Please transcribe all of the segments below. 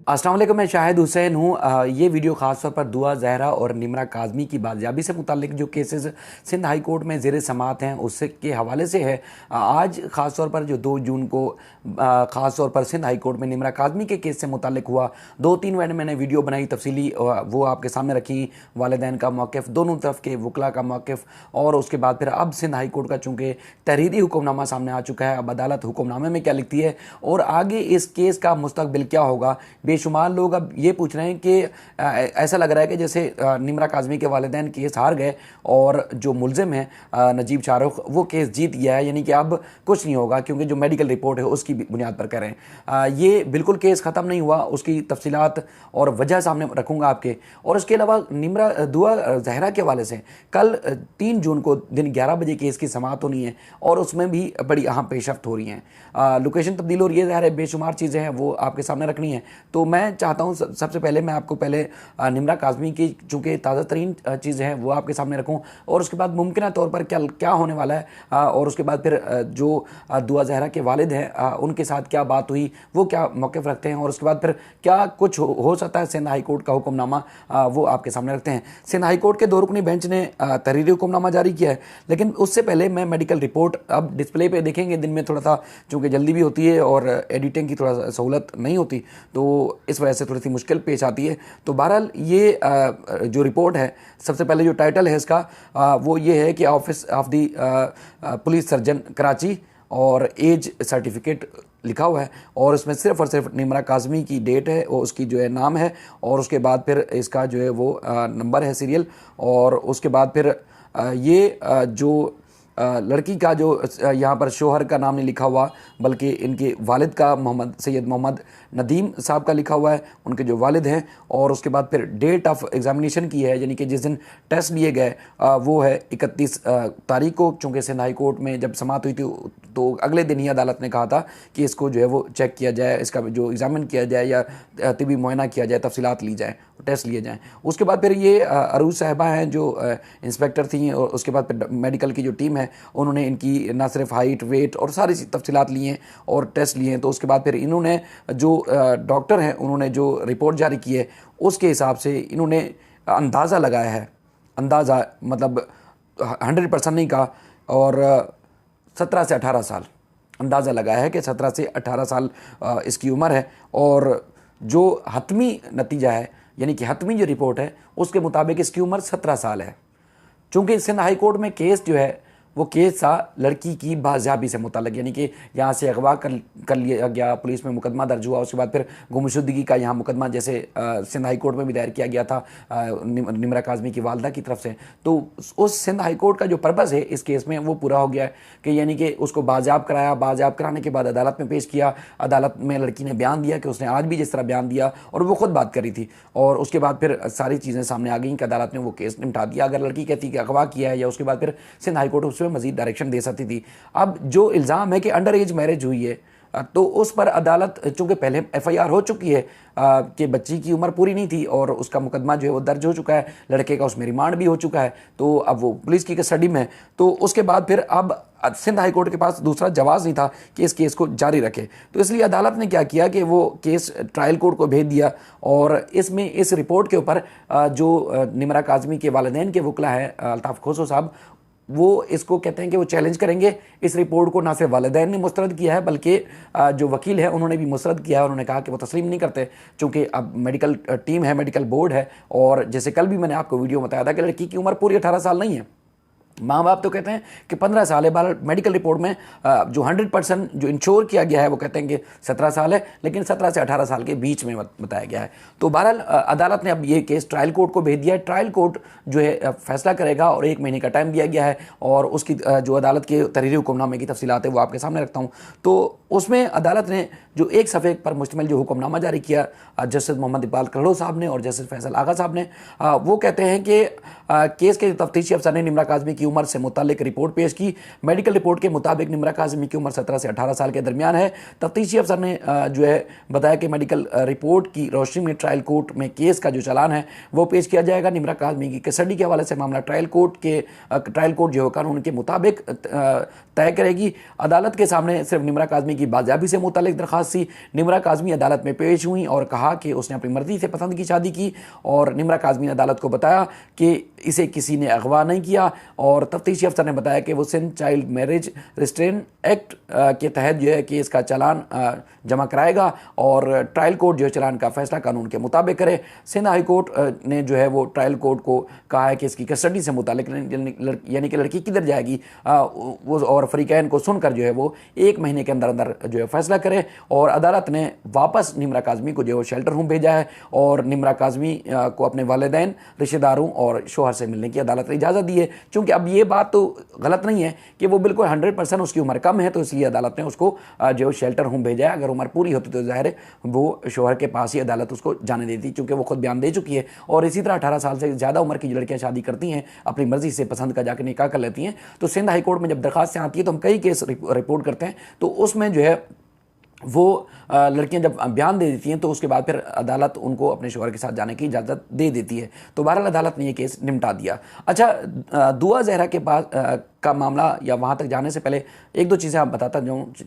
अस्सलाम वालेकुम, मैं शाहिद हुसैन हूँ। ये वीडियो ख़ास तौर पर दुआ ज़हरा और निमरा काज़मी की बाजियाबी से मुताल्लिक जो केसेस सिंध हाई कोर्ट में ज़ेर समाअत हैं उससे के हवाले से है। आज ख़ास तौर पर जो 2 जून को ख़ास तौर पर सिंध हाई कोर्ट में निमरा काज़मी के केस से मुताल्लिक हुआ, 2-3 मैंने वीडियो बनाई तफसीली, वो आपके सामने रखी। वालिदैन का मौक़िफ़, दोनों तरफ के वकला का मौक़िफ़, और उसके बाद फिर अब सिंध हाई कोर्ट का चूँकि तहरीरी हुक्मनामा सामने आ चुका है, अब अदालत हुक्मनामे में क्या लिखती है और आगे इस केस का मुस्तकबिल क्या होगा। बेशुमार लोग अब ये पूछ रहे हैं कि ऐसा लग रहा है कि जैसे निमरा काज़मी के वालिदैन केस हार गए और जो मुलजिम है नजीब शाहरुख वो केस जीत गया है, यानी कि अब कुछ नहीं होगा क्योंकि जो मेडिकल रिपोर्ट है उसकी बुनियाद पर करें। ये बिल्कुल केस ख़त्म नहीं हुआ, उसकी तफसीलात और वजह सामने रखूँगा आपके। और उसके अलावा निमरा दुआ ज़हरा के हवाले से कल 3 जून को दिन 11 बजे केस की समाअत होनी है और उसमें भी बड़ी अहम पेशरफ्त हो रही हैं। लोकेशन तब्दील हो रही है, ज़ाहिर है बेशुमार चीज़ें हैं वो आपके सामने रखनी है। तो मैं चाहता हूँ सबसे पहले मैं आपको पहले निमरा काज़मी की चूँकि ताज़ा तरीन चीज़ें हैं वो आपके सामने रखूँ और उसके बाद मुमकिन तौर पर क्या क्या होने वाला है, और उसके बाद फिर जो दुआ ज़हरा के वालिद हैं उनके साथ क्या बात हुई, वो क्या मौक़िफ़ रखते हैं, और उसके बाद फिर क्या कुछ हो सकता है। सिंध हाई कोर्ट का हुक्मनामा वो आपके सामने रखते हैं। सिंध हाई कोर्ट के 2 रुकनी बेंच ने तहरीरी हुक्मनामा जारी किया है, लेकिन उससे पहले मैं मेडिकल रिपोर्ट अब डिस्प्ले पे देखेंगे। दिन में थोड़ा सा चूँकि जल्दी भी होती है और एडिटिंग की थोड़ा सहूलत नहीं होती, तो इस वजह से थोड़ी सी मुश्किल पेश आती है। तो बहरहाल ये जो रिपोर्ट है, सबसे पहले जो टाइटल है इसका वो ये है कि office of the police surgeon Karachi और एज सर्टिफिकेट लिखा हुआ है, और उसमें सिर्फ़ और सिर्फ निमरा काज़मी की डेट है और उसकी जो है नाम है, और उसके बाद फिर इसका जो है वो नंबर है सीरियल, और उसके बाद फिर ये जो लड़की का जो यहाँ पर शोहर का नाम नहीं लिखा हुआ बल्कि इनके वालिद का मोहम्मद सैयद मोहम्मद नदीम साहब का लिखा हुआ है, उनके जो वालिद हैं। और उसके बाद फिर डेट ऑफ एग्ज़ामिनेशन की है, यानी कि जिस दिन टेस्ट लिए गए वो है 31 तारीख को। चूँकि सिंध हाई कोर्ट में जब समाअत हुई थी तो अगले दिन ही अदालत ने कहा था कि इसको जो है वो चेक किया जाए, इसका जो एग्ज़ामिन किया जाए या तिबी मुआयना किया जाए, तफसीलात ली जाए, टेस्ट लिए जाएँ। उसके बाद फिर ये अरूज साहिबा हैं जो इंस्पेक्टर थी, और उसके बाद फिर मेडिकल की जो टीम है उन्होंने इनकी ना सिर्फ हाइट, वेट और सारी तफसीलात ली हैं और टेस्ट लिए हैं। तो उसके बाद फिर इन्होंने जो डॉक्टर हैं उन्होंने जो रिपोर्ट जारी की है उसके हिसाब से इन्होंने अंदाज़ा लगाया है, अंदाज़ा मतलब 100% नहीं कहा, और 17 से 18 साल अंदाज़ा लगाया है कि 17 से 18 साल इसकी उम्र है। और जो हतमी नतीजा है, यानी कि हतमी जो रिपोर्ट है उसके मुताबिक इसकी उम्र 17 साल है। चूँकि सिंध हाई कोर्ट में केस जो है वो केस था लड़की की बाजियाबी से मुताल्लिक, यानी कि यहाँ से अगवा कर लिया गया, पुलिस में मुकदमा दर्ज हुआ, उसके बाद फिर गुमशुदगी का यहाँ मुकदमा जैसे सिंध हाई कोर्ट में भी दायर किया गया था निमरा काज़मी की वालदा की तरफ से। तो उस सिंध हाई कोर्ट का जो पर्पज़ है इस केस में वो पूरा हो गया है कि यानी कि उसको बाजियाब कराया, बाजियाब कराने के बाद अदालत में पेश किया। अदालत में लड़की ने बयान दिया कि उसने आज भी जिस तरह बयान दिया और वो खुद बात करी थी, और उसके बाद फिर सारी चीज़ें सामने आ गई कि अदालत ने वो केस निपटा दिया। अगर लड़की कहती कि अगवा किया है, या उसके बाद फिर सिंध हाई कोर्ट मज़ीद डायरेक्शन दे सकती थी। अब जो इल्ज़ाम है कि अंडर एज मैरिज हुई है, तो उस पर अदालत चूँकि पहले FIR हो चुकी है कि बच्ची की उम्र पूरी नहीं थी और उसका मुकदमा जो है वो दर्ज हो चुका है, लड़के का उसमें रिमांड भी हो चुका है, तो अब वो पुलिस की कस्टडी में है। तो उसके बाद फिर अब सिंध हाई कोर्ट के पास दूसरा जवाब नहीं था कि इस केस को जारी रखे, तो इसलिए अदालत ने क्या किया कि वो केस ट्रायल कोर्ट को भेज दिया। और इसमें इस रिपोर्ट के ऊपर जो निमरा काज़मी के वालिदैन के वकला हैं अल्ताफ़ खोसो साहब, वो इसको कहते हैं कि वो चैलेंज करेंगे। इस रिपोर्ट को ना सिर्फ वालिदैन ने मुस्तरद किया है बल्कि जो वकील है उन्होंने भी मुस्तरद किया है। उन्होंने कहा कि वो तस्लीम नहीं करते, चूँकि अब मेडिकल टीम है, मेडिकल बोर्ड है, और जैसे कल भी मैंने आपको वीडियो बताया था कि लड़की की उम्र पूरी 18 साल नहीं है। माँ बाप तो कहते हैं कि 15 साल है, बार मेडिकल रिपोर्ट में जो 100% जो इंश्योर किया गया है वो कहते हैं कि 17 साल है, लेकिन 17 से 18 साल के बीच में बताया गया है। तो बहरहाल अदालत ने अब ये केस ट्रायल कोर्ट को भेज दिया है। ट्रायल कोर्ट जो है फैसला करेगा और 1 महीने का टाइम दिया गया है, और उसकी जो अदालत के तहरीरी हुक्मनामे की तफसीलात है वो आपके सामने रखता हूँ। तो उसमें अदालत ने जो एक सफ़े पर मुश्तमिल जो हुक्मनामा जारी किया जस्टिस मोहम्मद इकबाल कलड़ो साहब ने और जस्टिस फैसल आगा साहब ने, वो कहते हैं कि केस के तफ्तीशी अफसर ने निमरा काज़मी की उम्र से मुतालिक रिपोर्ट पेश की। मेडिकल रिपोर्ट के मुताबिक निमरा काज़मी की उम्र 17 से 18 साल के दरमियान है। तफ्तीशी अफसर ने जो है बताया कि मेडिकल रिपोर्ट की रोशनी में ट्रायल कोर्ट में केस का जो चालान है वो पेश किया जाएगा। निमरा काज़मी की कस्टडी के हवाले से मामला ट्रायल कोर्ट जो है कानून के मुताबिक तय करेगी। अदालत के सामने सिर्फ निम्रा काज़मी की बाजियाबी से मुतालिक दरख्वास्त थी। निम्रा काज़मी अदालत में पेश हुई और कहा कि उसने अपनी मर्जी से पसंद की शादी की, और निम्रा काज़मी ने अदालत को बताया कि इसे किसी ने अगवा नहीं किया, और तफ्तीशी अफसर ने बताया कि वो Sindh child marriage restraint act के तहत जो है केस का चालान जमा कराएगा और ट्रायल कोर्ट जो चालान का फैसला कानून के मुताबिक करे। सिंध हाई कोर्ट ने जो है वो ट्रायल कोर्ट को कहा है कि इसकी कस्टडी से मुतालिक यानी कि लड़की किधर जाएगी वो और फरीकैन को सुनकर जो है वो 1 महीने के अंदर अंदर जो है फैसला करे। और अदालत ने वापस निम्रा काज़मी को जो है शेल्टर होम भेजा है, और निम्रा काज़मी को अपने वालिदैन, रिश्तेदारों और शोहर से मिलने की अदालत ने इजाज़त दी है। चूँकि अब ये बात तो गलत नहीं है कि वो बिल्कुल 100% उसकी उम्र कम है, तो इसलिए अदालत ने उसको जो शेल्टर होम भेजा है। अगर उम्र पूरी होती तो ज़ाहिर है वो शोहर के पास ही अदालत उसको जाने देती, चूँकि वो खुद बयान दे चुकी है। और इसी तरह 18 साल से ज़्यादा उम्र की जो लड़कियाँ शादी करती हैं अपनी मर्जी से पसंद का जाकर निकाह कर लेती हैं, तो सिंध हाई कोर्ट में जब दरखास्त आती है तो हम कई केस रिपोर्ट करते हैं, तो उसमें जो है वो लड़कियां जब बयान दे देती हैं तो उसके बाद फिर अदालत उनको अपने शोहर के साथ जाने की इजाज़त दे देती है। तो बहरहाल अदालत ने ये केस निपटा दिया। अच्छा, दुआ जहरा के पास का मामला या वहाँ तक जाने से पहले एक दो चीज़ें आप बताता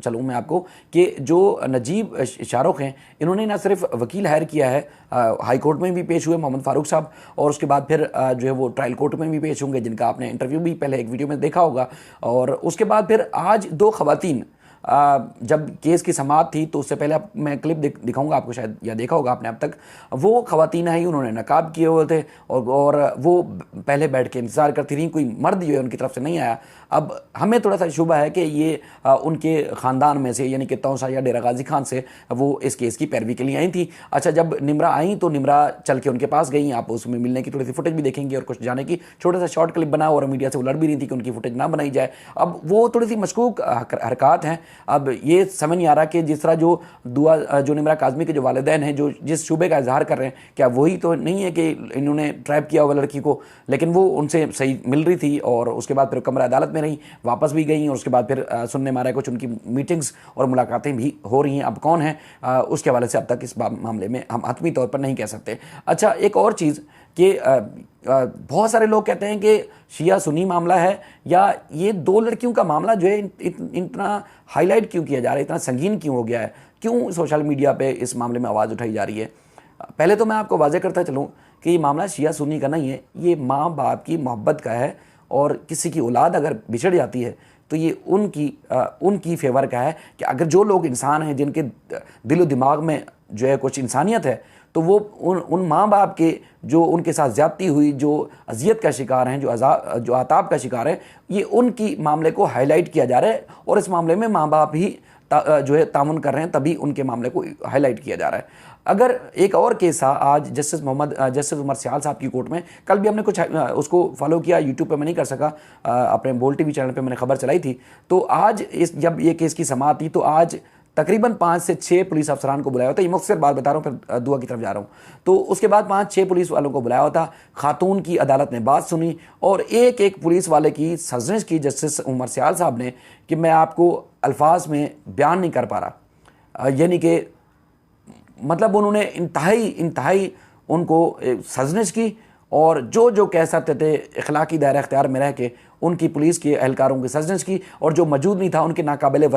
चलूँ मैं आपको कि जो नजीब शाहरुख हैं, इन्होंने ना सिर्फ वकील हायर किया है, हाई कोर्ट में भी पेश हुए मोहम्मद फारूक साहब, और उसके बाद फिर जो है वो ट्रायल कोर्ट में भी पेश होंगे, जिनका आपने इंटरव्यू भी पहले एक वीडियो में देखा होगा। और उसके बाद फिर आज 2 खवातीन जब केस की समाअत थी, तो उससे पहले मैं क्लिप दिखाऊंगा आपको, शायद या देखा होगा आपने अब तक। वो खवातीन आई, उन्होंने नकाब किए हुए थे और वो पहले बैठ के इंतज़ार करती रहीं, कोई मर्द जो है उनकी तरफ से नहीं आया। अब हमें थोड़ा सा शुबा है कि ये उनके ख़ानदान में से यानी कि तौसा या डेरा गाजी खान से वो इस केस की पैरवी के लिए आई थी। अच्छा, जब निम्रा आई तो निम्रा चल के उनके पास गई, आप उसमें मिलने की थोड़ी सी फुटेज भी देखेंगे और कुछ जाने की छोटा सा शॉर्ट क्लिप बना, और मीडिया से वो लड़ भी रही थी कि उनकी फुटेज ना बनाई जाए। अब वो थोड़ी सी मशकूक हरकत हैं। अब ये समझ नहीं आ रहा कि जिस तरह जो निम्रा काज़मी के जो वालिदैन हैं, जो जिस शुबे का इजहार कर रहे हैं, क्या वही तो नहीं है कि इन्होंने ट्रैप किया हुआ लड़की को, लेकिन वो उनसे सही मिल रही थी। और उसके बाद फिर कमरा अदालत में रही, वापस भी गई, और उसके बाद फिर सुनने में आ रहा है कुछ उनकी मीटिंग्स और मुलाकातें भी हो रही हैं। अब कौन है उसके हवाले से अब तक इस मामले में हम हतमी तौर पर नहीं कह सकते। अच्छा, एक और चीज़ कि बहुत सारे लोग कहते हैं कि शिया सुन्नी मामला है, या ये 2 लड़कियों का मामला जो है इतना हाईलाइट क्यों किया जा रहा है, इतना संगीन क्यों हो गया है, क्यों सोशल मीडिया पे इस मामले में आवाज़ उठाई जा रही है। पहले तो मैं आपको वाज़ेह करता चलूँ कि ये मामला शिया सुन्नी का नहीं है, ये माँ बाप की मोहब्बत का है। और किसी की औलाद अगर बिछड़ जाती है तो ये उनकी फेवर का है कि अगर जो लोग इंसान हैं, जिनके दिलो दिमाग में जो है कुछ इंसानियत है, तो वो उन माँ बाप के जो उनके साथ ज़्यादती हुई, जो अजियत का शिकार हैं, जो आताब का शिकार है, ये उनकी मामले को हाईलाइट किया जा रहा है। और इस मामले में माँ बाप ही जो है तामुन कर रहे हैं, तभी उनके मामले को हाईलाइट किया जा रहा है। अगर एक और केस था आज जस्टिस उमर सियाल साहब की कोर्ट में, कल भी हमने कुछ उसको फॉलो किया, यूट्यूब पे मैं नहीं कर सका, अपने बोल टीवी चैनल पे मैंने खबर चलाई थी। तो आज जब ये केस की समाअत थी, तो आज तकरीबन 5 से 6 पुलिस अफसरान को बुलाया होता है। ये मुख्तसर बात बता रहा हूँ, फिर दुआ की तरफ जा रहा हूँ। तो उसके बाद 5-6 पुलिस वालों को बुलाया होता, खातून की अदालत ने बात सुनी, और एक एक पुलिस वाले की सजनिश की जस्टिस उमर सियाल साहब ने कि मैं आपको अल्फाज में बयान नहीं कर पा रहा, यानी कि मतलब उन्होंने इंतहाई उनको सजनिश की, और जो कह सकते थे इखलाकी दायरा अख्तियार में रह के उनकी पुलिस के एहलकारों की सजनिश की, और जो मौजूद नहीं था उनके नाकाबिले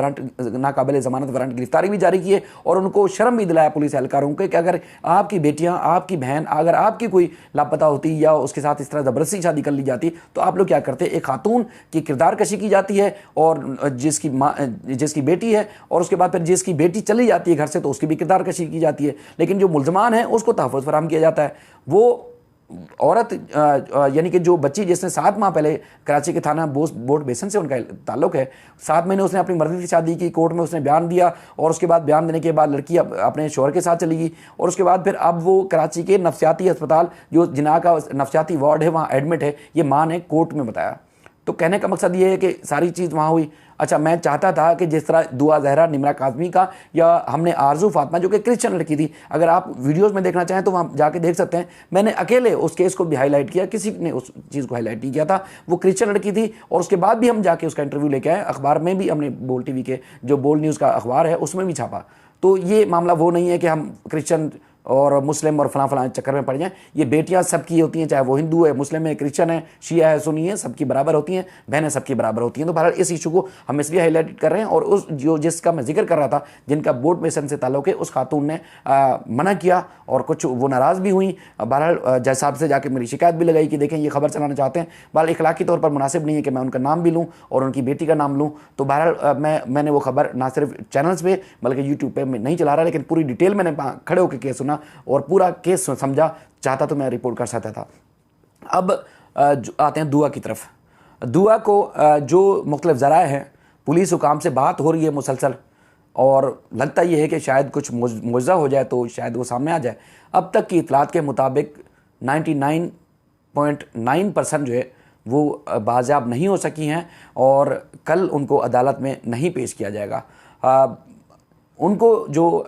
ज़मानत वारंट गिरफ्तारी भी जारी की है। और उनको शर्म भी दिलाया पुलिस एहलकारों को कि अगर आपकी बेटियां, आपकी बहन, अगर आपकी कोई लापता होती या उसके साथ इस तरह ज़बरदस्ती शादी कर ली जाती, तो आप लोग क्या करते। एक खातून की किरदार कशी की जाती है, और जिसकी बेटी है, और उसके बाद फिर जिसकी बेटी चली जाती है घर से, तो उसकी भी किरदार कशी की जाती है। लेकिन जो मुल्ज़मान है उसको तहफ़्फ़ुज़ फराहम किया जाता है। वो औरत यानी कि जो बच्ची जिसने 7 माह पहले कराची के थाना बोर्ड बेसन से उनका ताल्लुक है, 7 महीने उसने अपनी मर्जी से शादी की, कोर्ट में उसने बयान दिया, और उसके बाद बयान देने के बाद लड़की अपने शौहर के साथ चली गई, और उसके बाद फिर अब वो कराची के नफ्सियाती अस्पताल, जो जिना का नफ्सियाती वार्ड है, वहाँ एडमिट है, ये माँ ने कोर्ट में बताया। तो कहने का मकसद ये है कि सारी चीज़ वहाँ हुई। अच्छा, मैं चाहता था कि जिस तरह दुआ जहरा निम्रा काज़मी का, या हमने आरजू फातिमा जो कि क्रिश्चियन लड़की थी, अगर आप वीडियोस में देखना चाहें तो वहाँ जाके देख सकते हैं, मैंने अकेले उस केस को भी हाईलाइट किया, किसी ने उस चीज़ को हाईलाइट नहीं किया था। वो क्रिश्चियन लड़की थी, और उसके बाद भी हम जाके उसका इंटरव्यू लेके आए, अखबार में भी हमने बोल टीवी के जो बोल न्यूज़ का अखबार है उसमें भी छापा। तो ये मामला वो नहीं है कि हम क्रिश्चियन और मुस्लिम और फलां चक्कर में पड़ जाएं। ये बेटियां सबकी होती हैं, चाहे वो हिंदू है, मुस्लिम है, क्रिश्चियन है, शिया है, सुन्नी है, सबकी बराबर होती हैं, बहनें सबकी बराबर होती हैं। तो बहरहाल इस इशू को हम इसलिए हाईलाइट कर रहे हैं। और उस जिसका मैं जिक्र कर रहा था, जिनका बोर्ड मिशन से ताल्लुक है, उस खातून ने मना किया और कुछ वो नाराज़ भी हुई। बहरहाल जज साहब से जाकर मेरी शिकायत भी लगाई कि देखें ये खबर चलाना चाहते हैं, बहरहाल इखलाकी तौर पर मुनासिब नहीं है कि मैं उनका नाम भी लूँ और उनकी बेटी का नाम लूँ। तो बहरहाल मैंने वो खबर ना सिर्फ चैनल्स पे बल्कि यूट्यूब पे मैं नहीं चला रहा, लेकिन पूरी डिटेल मैंने खड़े होकर केस सुना और पूरा केस समझा। चाहता तो मैं रिपोर्ट कर सकता था। अब आते हैं दुआ की तरफ। दुआ को जो मुख्तलिफ ज़राए हैं, पुलिस हुकाम से बात हो रही है मुसलसल और लगता यह है कि शायद कुछ मुआवजा हो जाए तो शायद वो सामने आ जाए। अब तक की इतलात के मुताबिक 99.9% जो है वो बाज़ाब नहीं हो सकी हैं और कल उनको अदालत में नहीं पेश किया जाएगा। उनको जो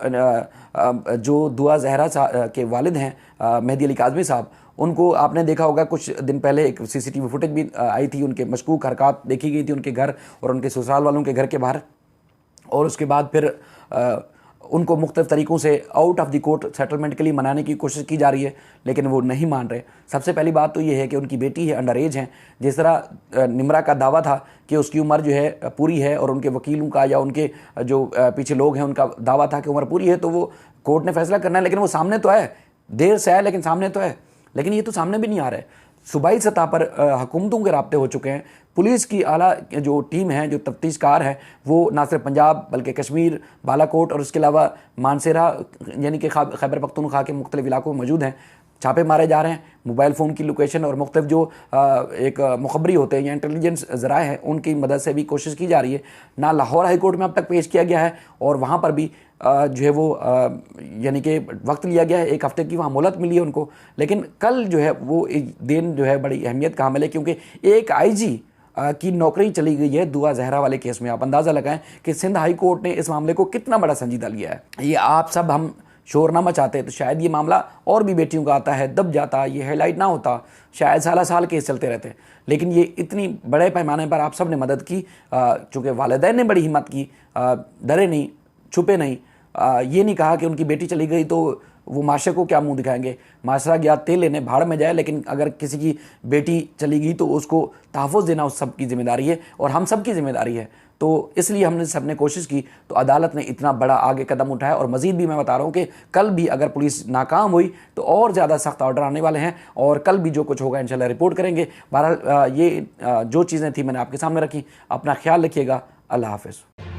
दुआ ज़हरा के वालिद हैं मेहदी अली काज़मी साहब, उनको आपने देखा होगा कुछ दिन पहले एक सीसीटीवी फुटेज भी आई थी, उनके मशकूक हरकत देखी गई थी उनके घर और उनके ससुराल वालों के घर के बाहर। और उसके बाद फिर उनको मुख्तलिफ तरीक़ों से out of the court settlement के लिए मनाने की कोशिश की जा रही है, लेकिन वो नहीं मान रहे। सबसे पहली बात तो ये है कि उनकी बेटी है, अंडर एज है। जिस तरह निम्रा का दावा था कि उसकी उम्र जो है पूरी है और उनके वकीलों का या उनके जो पीछे लोग हैं उनका दावा था कि उम्र पूरी है, तो वो कोर्ट ने फैसला करना है। लेकिन वो सामने तो है, देर से है लेकिन सामने तो है। लेकिन ये तो सामने भी नहीं आ रहा है। सूबाई सतह पर हुकूमतों के राब्ते हो चुके हैं। पुलिस की आला जो टीम है, जो तफ्तीशकार है, वो ना सिर्फ पंजाब बल्कि कश्मीर, बालाकोट और उसके अलावा मानसेरा यानी कि खैबर पख्तूनख्वा के मुख्तलिफ इलाकों में मौजूद हैं। छापे मारे जा रहे हैं। मोबाइल फ़ोन की लोकेशन और मुख्तलिफ जो एक मुखबरी होते हैं या इंटेलिजेंस ज़राए हैं, उनकी मदद से भी कोशिश की जा रही है। ना लाहौर हाई कोर्ट में अब तक पेश किया गया है और वहाँ पर भी जो है वो यानी कि वक्त लिया गया है, 1 हफ्ते की वहाँ मोहलत मिली है उनको। लेकिन कल जो है वो एक दिन जो है बड़ी अहमियत का हामिल है, क्योंकि एक IG की नौकरी चली गई है दुआ ज़हरा वाले केस में। आप अंदाज़ा लगाएं कि सिंध हाई कोर्ट ने इस मामले को कितना बड़ा संजीदा लिया है। ये आप सब हम शोर ना मचाते तो शायद ये मामला और भी बेटियों का आता है, दब जाता, ये हाईलाइट ना होता, शायद साल केस चलते रहते। लेकिन ये इतनी बड़े पैमाने पर आप सब ने मदद की, चूँकि वालिदैन ने बड़ी हिम्मत की, डरे नहीं, छुपे नहीं, ये नहीं कहा कि उनकी बेटी चली गई तो वो माशरे को क्या मुंह दिखाएंगे। माशरा गया तेल लेने, भाड़ में जाए, लेकिन अगर किसी की बेटी चली गई तो उसको तहफ़्फ़ुज़ देना उस सब की ज़िम्मेदारी है और हम सब की ज़िम्मेदारी है। तो इसलिए हमने सबने कोशिश की, तो अदालत ने इतना बड़ा आगे कदम उठाया। और मज़ीद भी मैं बता रहा हूँ कि कल भी अगर पुलिस नाकाम हुई तो और ज़्यादा सख्त ऑर्डर आने वाले हैं और कल भी जो कुछ होगा इंशाल्लाह रिपोर्ट करेंगे। बहरहाल ये जो चीज़ें थी मैंने आपके सामने रखी। अपना ख्याल रखिएगा। अल्लाह हाफ़िज़।